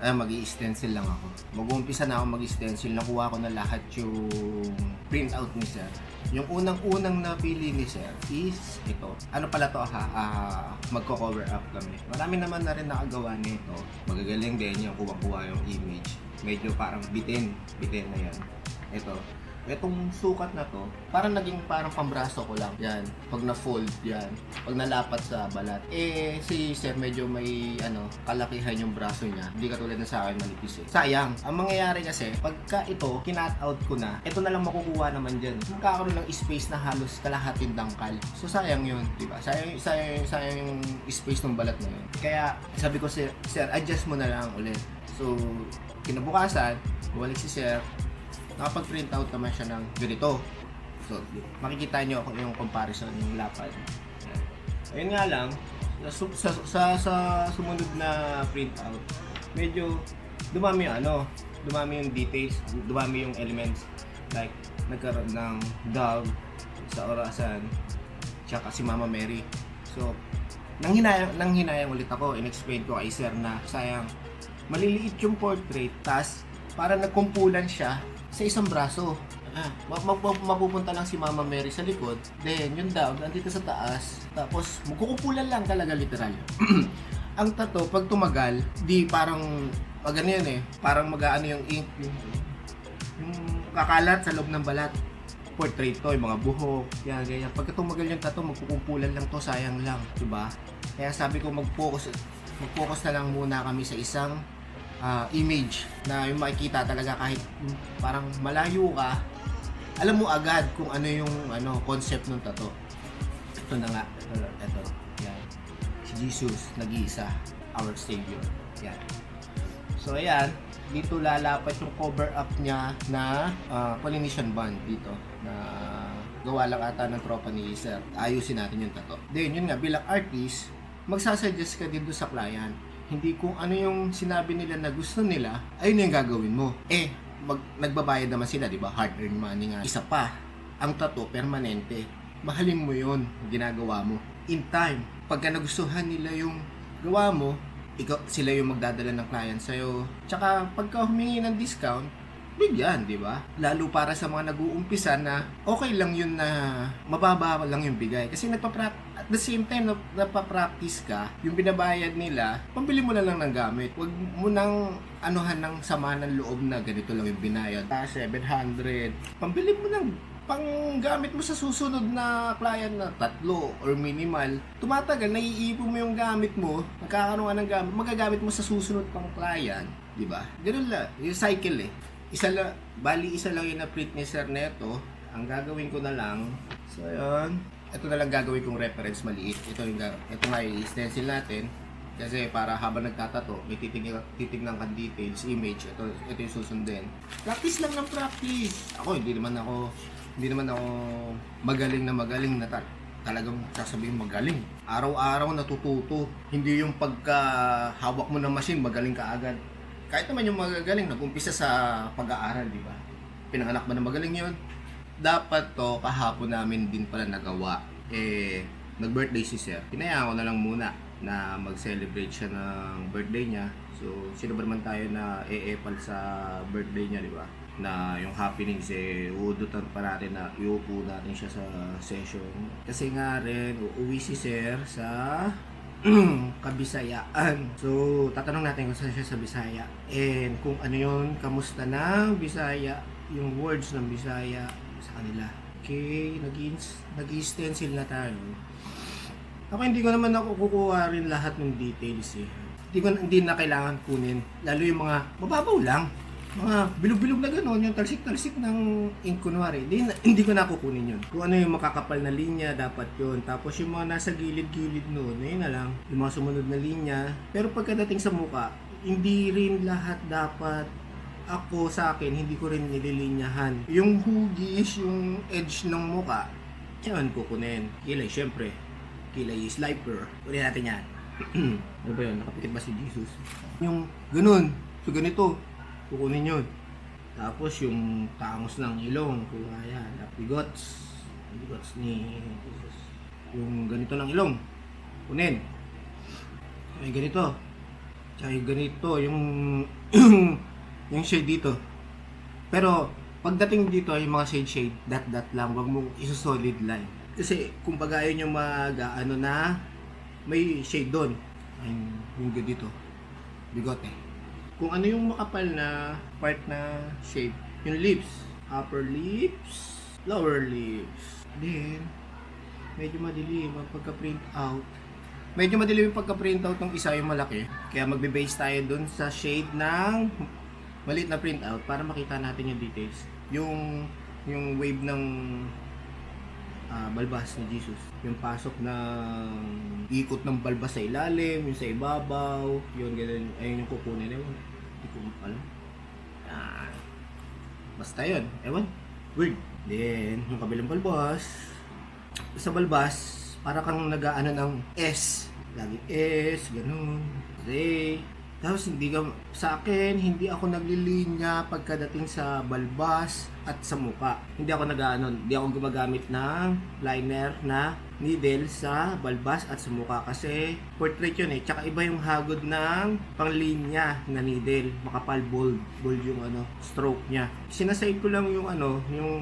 Mag-i-stencil lang ako. Mag-uumpisa na ako mag-stencil. Nakuha ko na lahat yung printout ni Sir. Yung unang-unang napili ni Sir is ito. Ano pala to ha? Magko-cover up kami. Marami naman na rin nakagawa nito. Magagaling din yung kuha-kuha yung image. Medyo parang bitin. Bitin na yan. Ito. Itong sukat na to, parang naging parang pambraso ko lang. Yan. Pag na-fold, yan. Pag nalapat sa balat. Si Sir medyo may, kalakihan yung braso niya. Hindi katulad na sa akin, manipis eh. Sayang. Ang mangyayari kasi, pagka ito, kinat out ko na, ito na lang makukuha naman dyan. Magkakaroon ng space na halos kalahating dangkal. So, sayang yun. Diba? Sayang yung space ng balat na yun. Kaya, sabi ko, Sir, adjust mo na lang ulit. So, kinabukasan, bumalik si Sir, nakapag-print out naman siya ng ganito. So, makikita nyo yung comparison ng lapad. Ayun nga lang, sa sumunod na print out, medyo dumami yung details, dumami yung elements. Like, nagkaroon ng dog sa orasan, tsaka si Mama Mary. So, nanghinayang ulit ako, in-explain ko kay Sir na sayang, maliliit yung portrait, tas para nagkumpulan siya sa isang braso. Mapupunta lang si Mama Mary sa likod, then yung dog andito sa taas, tapos magkukupulan lang talaga literal. Ang tato pag tumagal, di parang magano yan parang mag-aano yung ink, yung kakalat sa loob ng balat. Portrait to, yung mga buhok, yan ganyan. Pagka tumagal yung tato, magkukumpulan lang to, sayang lang, di ba? Kaya sabi ko mag-focus na lang muna kami sa isang image na yung makikita talaga kahit parang malayo ka, alam mo agad kung ano yung concept ng tattoo. Ito na nga, ito yan. Si Jesus, nag-iisa, our Savior. Yan. So ayan, dito lalapat yung cover up niya na Polynesian band dito na gawa lang ata ng tropa ni Sir. Ayusin natin yung tattoo. Then yun nga, bilang artist, magsasuggest ka dito sa client. Hindi kung ano yung sinabi nila na gusto nila, ayun yung gagawin mo. Nagbabayad naman sila, di ba? Hard-earned money nga. Isa pa, ang tattoo, permanente. Mahalin mo yun, ginagawa mo. In time, pagka nagustuhan nila yung gawa mo, sila yung magdadala ng client sa'yo. Tsaka, pagka humingi ng discount, bigyan, di ba? Lalo para sa mga nag-uumpisa na okay lang yun na mababa lang yung bigay. Kasi at the same time, napapractice ka, yung binabayad nila, pambili mo na lang ng gamit. Huwag mo nang anuhan ng sama ng loob na ganito lang yung binayad. 700. Pambili mo ng panggamit mo sa susunod na client na 3 or minimal. Tumatagal, naiipon mo yung gamit mo, magkakaroon ka ng gamit, magagamit mo sa susunod pang client. Di ba? Ganun lang. Yung cycle isa lang yung na-print ni Sir neto. Ang gagawin ko na lang, so yun, ito na lang gagawin kong reference maliit. Ito nga i-stencil natin kasi para habang nagtatato may titignan ka details, image, ito yung susundin. Practice lang ng practice. Ako hindi naman ako magaling na talagang sasabihin magaling. Araw-araw natututo. Hindi yung pagka hawak mo ng machine magaling ka agad. Kahit naman yung magagaling, nag-umpisa sa pag-aaral, di ba? Pinanganak ba na magaling yun? Dapat to, kahapon namin din pala nagawa. Nag-birthday si Sir. Pinayaan ko na lang muna na mag-celebrate siya ng birthday niya. So, sino ba naman tayo na e-epal sa birthday niya, di ba? Na yung happenings uudutan pa natin na iupo natin siya sa session. Kasi nga rin, uuwi si Sir sa Kabisayaan. So, tatanong natin kung saan siya sa Bisaya. And kung ano yun, kamusta ng Bisaya, yung words ng Bisaya sa kanila. Okay, nag-stencil na tayo. Ako hindi ko naman kukuha rin lahat ng details Hindi na kailangan kunin. Lalo yung mga mababaw lang. Mga bilog-bilog na gano'n, yung talsik-talsik ng ink kunwari, hindi ko nakukunin yun. Kung ano yung makakapal na linya, dapat yun. Tapos yung mga nasa gilid-gilid noon, yun na lang. Yung mga sumunod na linya. Pero pagkadating sa muka, hindi rin lahat dapat ako sa akin, hindi ko rin nililinyahan. Yung hugis, yung edge ng muka, yan kukunin. Kilay, syempre. Kilay is lifer. Kunin natin yan. Ano ba yun? Nakapikit ba si Jesus? Yung ganun. So ganito. Kukunin yun. Tapos yung tangos ng ilong, kaya bigots ni Jesus. Yung ganito ng ilong, kunin. Ay ganito. Tsaka yung ganito, yung yung shade dito. Pero pagdating dito ay mga shade dot lang, wag mong iso-solid line. Kasi kung kumbaga yun yung ano na may shade doon. Ay, yung dito. Bigote. Kung ano yung makapal na part na shade, yung lips, upper lips, lower lips. Then medyo madilim ang pagka-print out. Medyo madilim yung pagka-print out ng isa yung malaki. Kaya magbe-base tayo dun sa shade ng maliit na print out para makita natin yung details. Yung wave ng balbas ni Jesus. Yung pasok ng ikot ng balbas sa ilalim, yung sa ibabaw, yun ganun. Ayun yung kukunin. Ewan. Hindi ko alam. Basta yun. Ewan. Weird. Then, yung kabilang balbas. Sa balbas, para kang nag-aano ng S. Lagi S, ganun. Z. Tapos hindi ka, sa akin, hindi ako naglilinya pagkadating sa balbas at sa muka. Hindi ako hindi ako gumagamit ng liner na needle sa balbas at sa muka kasi portrait yun eh. Tsaka iba yung hagod ng panglinya na needle. Makapal, bold yung stroke niya. Sinaside ko lang yung yung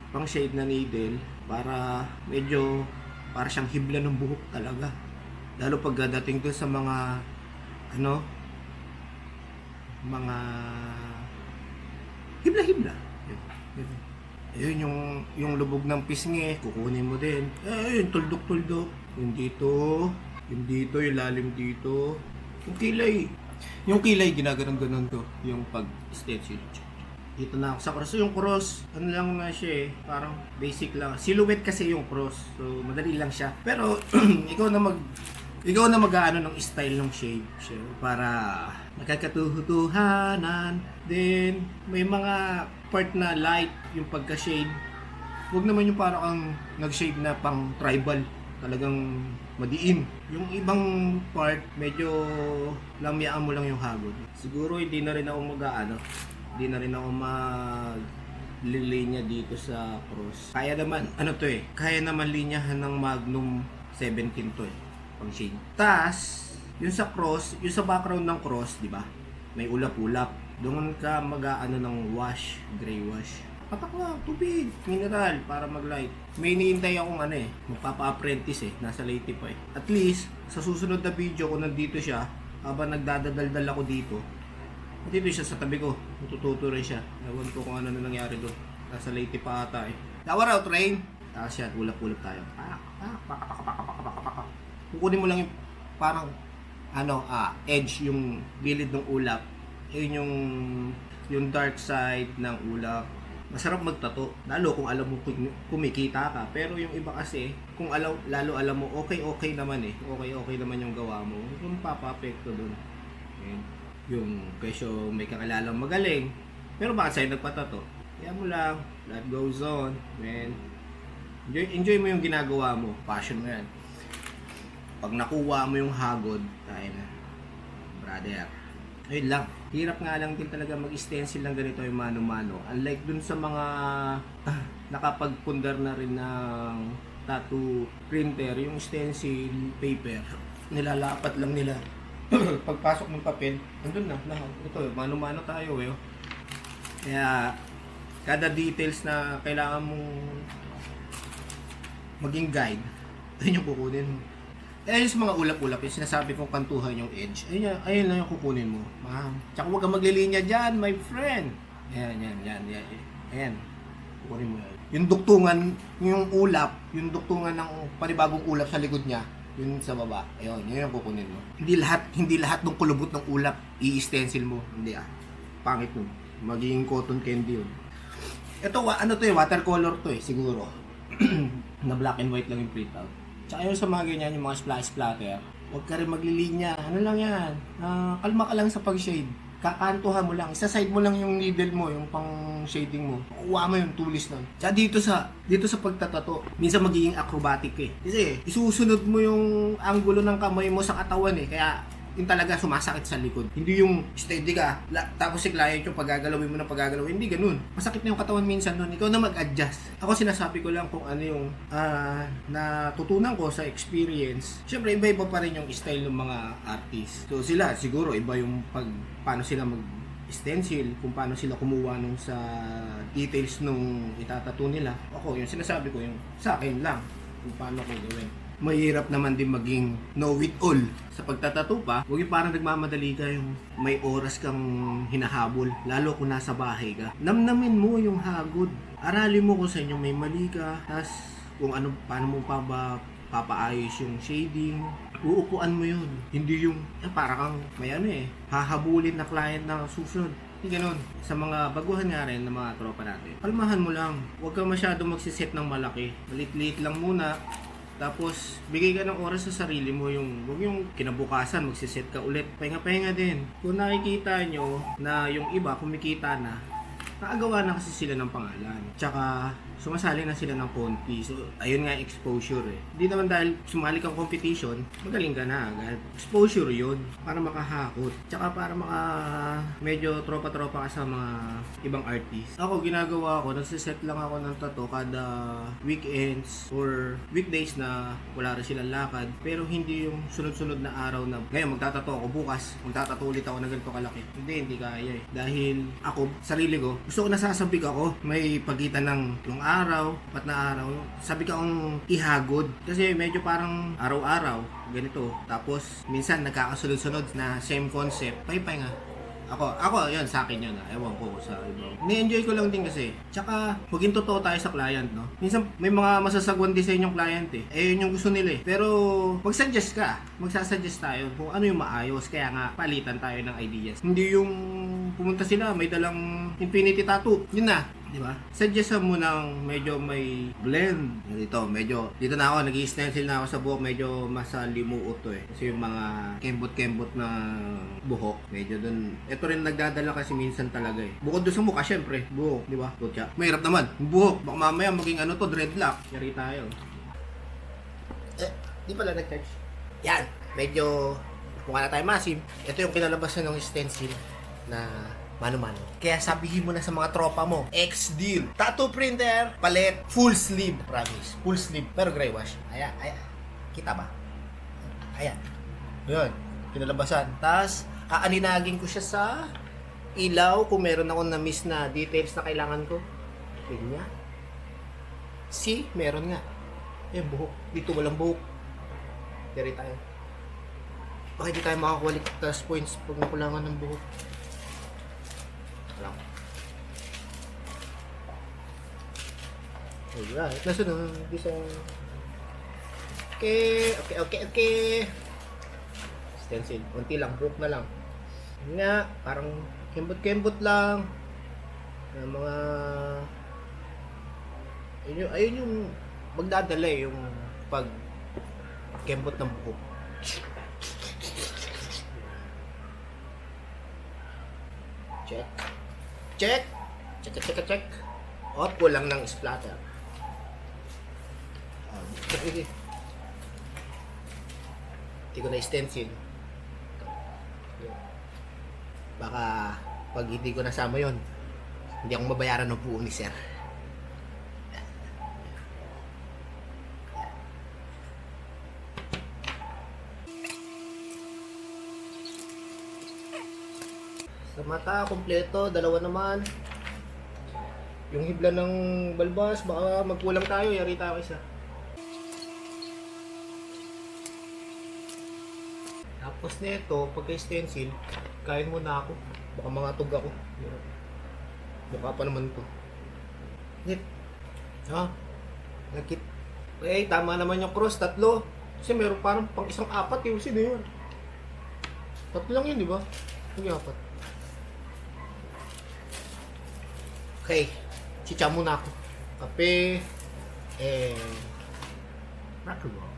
pang shade na needle para medyo para siyang hibla ng buhok talaga. Lalo pagdating doon sa mga mga hibla-hibla. Ayun yung lubog ng pisngi, kukunin mo din. Ayun, tuldok-tuldok. Yung dito, yung lalim dito. Yung kilay, ginaganon-ganon ko. Yung pag-stencil. Dito na ako sa cross. So, yung cross, ano lang na siya eh. Parang basic lang. Silhouette kasi yung cross. So, madali lang siya. Pero, ikaw na mag-aano ng style ng shade para magkakatuhutuhanan. Then may mga part na light yung pagka-shade. Huwag naman yung parang kang nag-shade na pang tribal, talagang madiin. Yung ibang part medyo lamyaan mo lang yung hagod. Siguro hindi na rin ako hindi na rin ako maglilinya dito sa cross. Kaya naman kaya naman linyahan ng Magnum 17 to pang shade. Tas, yung sa cross, yung sa background ng cross, di ba? May ulap-ulap. Doon ka mag-aano ng wash, gray wash. Patak na, tubig, mineral, para mag-light. May iniintay akong magpapa-apprentice nasa Leyte pa At least, sa susunod na video, kung nandito siya, habang nagdadaldal ako dito siya sa tabi ko, natututo rin siya. Ewan ko kung ano na nangyari doon. Nasa Leyte pa ata Tower out, rain! Tapos yan, ulap-ulap tayo. Kukunin mo lang yung parang edge, yung gilid ng ulap. Yun yung dark side ng ulap. Masarap magtato, lalo kung alam mo kumikita ka. Pero yung iba kasi, kung lalo alam mo, okay naman okay naman yung gawa mo. Yung papapekto dun. Yung kesyo may kakalalang magaling. Pero bakit sa'yo nagpatato? Kaya mo lang, life goes on. Enjoy mo yung ginagawa mo. Passion mo yan. Pag nakuha mo yung hagod, tayo na. Brother. Ayun lang. Hirap nga lang din talaga mag-stencil lang ganito yung mano-mano. Unlike dun sa mga nakapagpundar na rin ng tattoo printer, yung stencil paper, nilalapat lang nila. Pagpasok ng papel, andun na. Ito, mano-mano tayo Kaya, kada details na kailangan mong maging guide, ayun yung kukunin mo. Ayun sa mga ulap-ulap, yung sinasabi kong kantuhan yung edge. Ayun lang yung kukunin mo. Tsaka huwag kang maglilinya dyan, my friend. Yan. Ayan. Kukunin mo yan. Yung duktungan, yung duktungan ng panibagong ulap sa likod niya, yun sa baba. Ayun, yun yung kukunin mo. Hindi lahat ng kulubot ng ulap i-stencil mo. Hindi Pangit mo. Magiging cotton candy yun. Ito, watercolor to siguro. Na black and white lang yung printout. Tsaka yung sa mga ganyan, yung mga splatter, huwag ka rin maglilinya. Ano lang yan? Kalma ka lang sa pag-shade. Kakantuhan mo lang. Isa-side mo lang yung needle mo, yung pang shading mo. Kuha mo yung tulis nun. Tsaka dito sa pagtatato, minsan magiging acrobatic Kasi isusunod mo yung angulo ng kamay mo sa katawan Kaya yung talaga sumasakit sa likod. Hindi yung steady ka, tapos si client yung pagagalawin mo ng pagagalawin. Hindi ganun. Masakit na yung katawan minsan nun. Ikaw na mag-adjust. Ako sinasabi ko lang kung ano yung natutunan ko sa experience. Siyempre, iba-iba pa rin yung style ng mga artist. So sila, siguro, iba yung paano sila stencil, kung paano sila kumuha nung sa details nung itatato nila. Ako, yung sinasabi ko, yung sa akin lang, kung paano ko gawin. Mahirap naman din maging know-it-all. Sa pagtatato pa, huwag yung parang nagmamadali ka yung may oras kang hinahabol, lalo kung nasa bahay ka. Namnamin mo yung hagod. Aralin mo kung sa inyo may mali ka, tas kung ano, paano mo pa ba papaayos yung shading. Uupuan mo yun. Hindi yung, para kang may hahabulin na client na susunod. Hindi ganun. Sa mga baguhan nga rin ng mga tropa natin, kalmahan mo lang. Huwag ka masyado magsiset ng malaki. Malit-liit lang muna. Tapos, bigay ka ng oras sa sarili mo, huwag yung kinabukasan, magsiset ka ulit. Pahinga-pahinga din. Kung nakikita nyo na yung iba kumikita na, nakagawa na kasi sila ng pangalan. Tsaka, sumasali na sila ng konti. So, ayun nga exposure Hindi naman dahil sumali kang competition, magaling ka na agad. Exposure yun. Para makahakot. Tsaka para medyo tropa-tropa ka sa mga ibang artist. Ako, ginagawa ko, nagsiset lang ako ng tattoo kada weekends or weekdays na wala rin silang lakad. Pero hindi yung sunod-sunod na araw na, ngayon magtatato ako, bukas magtatato ulit ako na ganito kalaki. Hindi kaya Dahil ako, sarili ko, gusto ko nasasabik ako. May pagitan ng yung araw, 4 na araw, sabi ka akong ihagod. Kasi medyo parang araw-araw, ganito. Tapos, minsan nagkakasunod-sunod na same concept. Pay-pay nga. Ako, yun, sa akin yun. Ewan ko sa iba. Ni-enjoy ko lang din kasi. Tsaka, maging totoo tayo sa client, no? Minsan, may mga masasagwan din sa inyong client yun yung gusto nila Pero, mag-suggest ka. Magsasuggest tayo kung ano yung maayos. Kaya nga, palitan tayo ng ideas. Hindi yung pumunta sila, may dalang infinity tattoo. Yun na. Di ba? Suggestan mo ng medyo may blend. Dito na ako, nag-i-stencil na ako sa buhok, medyo masalimuot Kasi yung mga kembot-kembot na buhok, medyo dun. Ito rin nagdadala kasi minsan talaga Bukod doon sa mukha, syempre, buhok, di ba? Kutya. Mahirap naman, buhok. Baka mamaya maging dreadlock. Yari tayo. Di pala nag-charge. Yan, medyo, kung na tayo masim, ito yung kinalabasan ng stencil na mano-mano. Kaya sabihin mo na sa mga tropa mo, X-Deal. Tattoo printer, palet, full sleeve. Promise. Full sleeve, pero gray wash. Ayan. Kita ba? Ayan. Yun. Kinalabasan. Tapos, aaninagin ko siya sa ilaw kung meron akong na-miss na details na kailangan ko. Ganyan. See? Meron nga. Buhok. Dito walang buhok. Dari tayo. Bakit di tayo makakuha ligtas points pag nakulangan ng buhok? Lang. Alright. Nasunod. Bisa. Okay. Stencil. Unti lang. Broke na lang. Nga. Parang kembot-kembot lang. Ng mga ayun yung magdadala yung pag kembot ng buhok. Check. Kulang ng splatter. Hindi ko na stencil. Baka pag hindi ko nasama yon, hindi ako mabayaran ng buo ni sir. Sa mata, kompleto. Dalawa naman. Yung hibla ng balbas, baka magkulang tayo. Yari tayo isa. Tapos nito, pagka-stencil, kain muna ako. Baka mga tug ako. Mukha pa naman to. Hit. Ha? Nagkit. Tama naman yung cross. 3. Kasi meron parang pang 1-4 yung sino yun. 3 lang yun, di ba? Yung 4. Okay, chicha muna ako. Kape, rock and roll.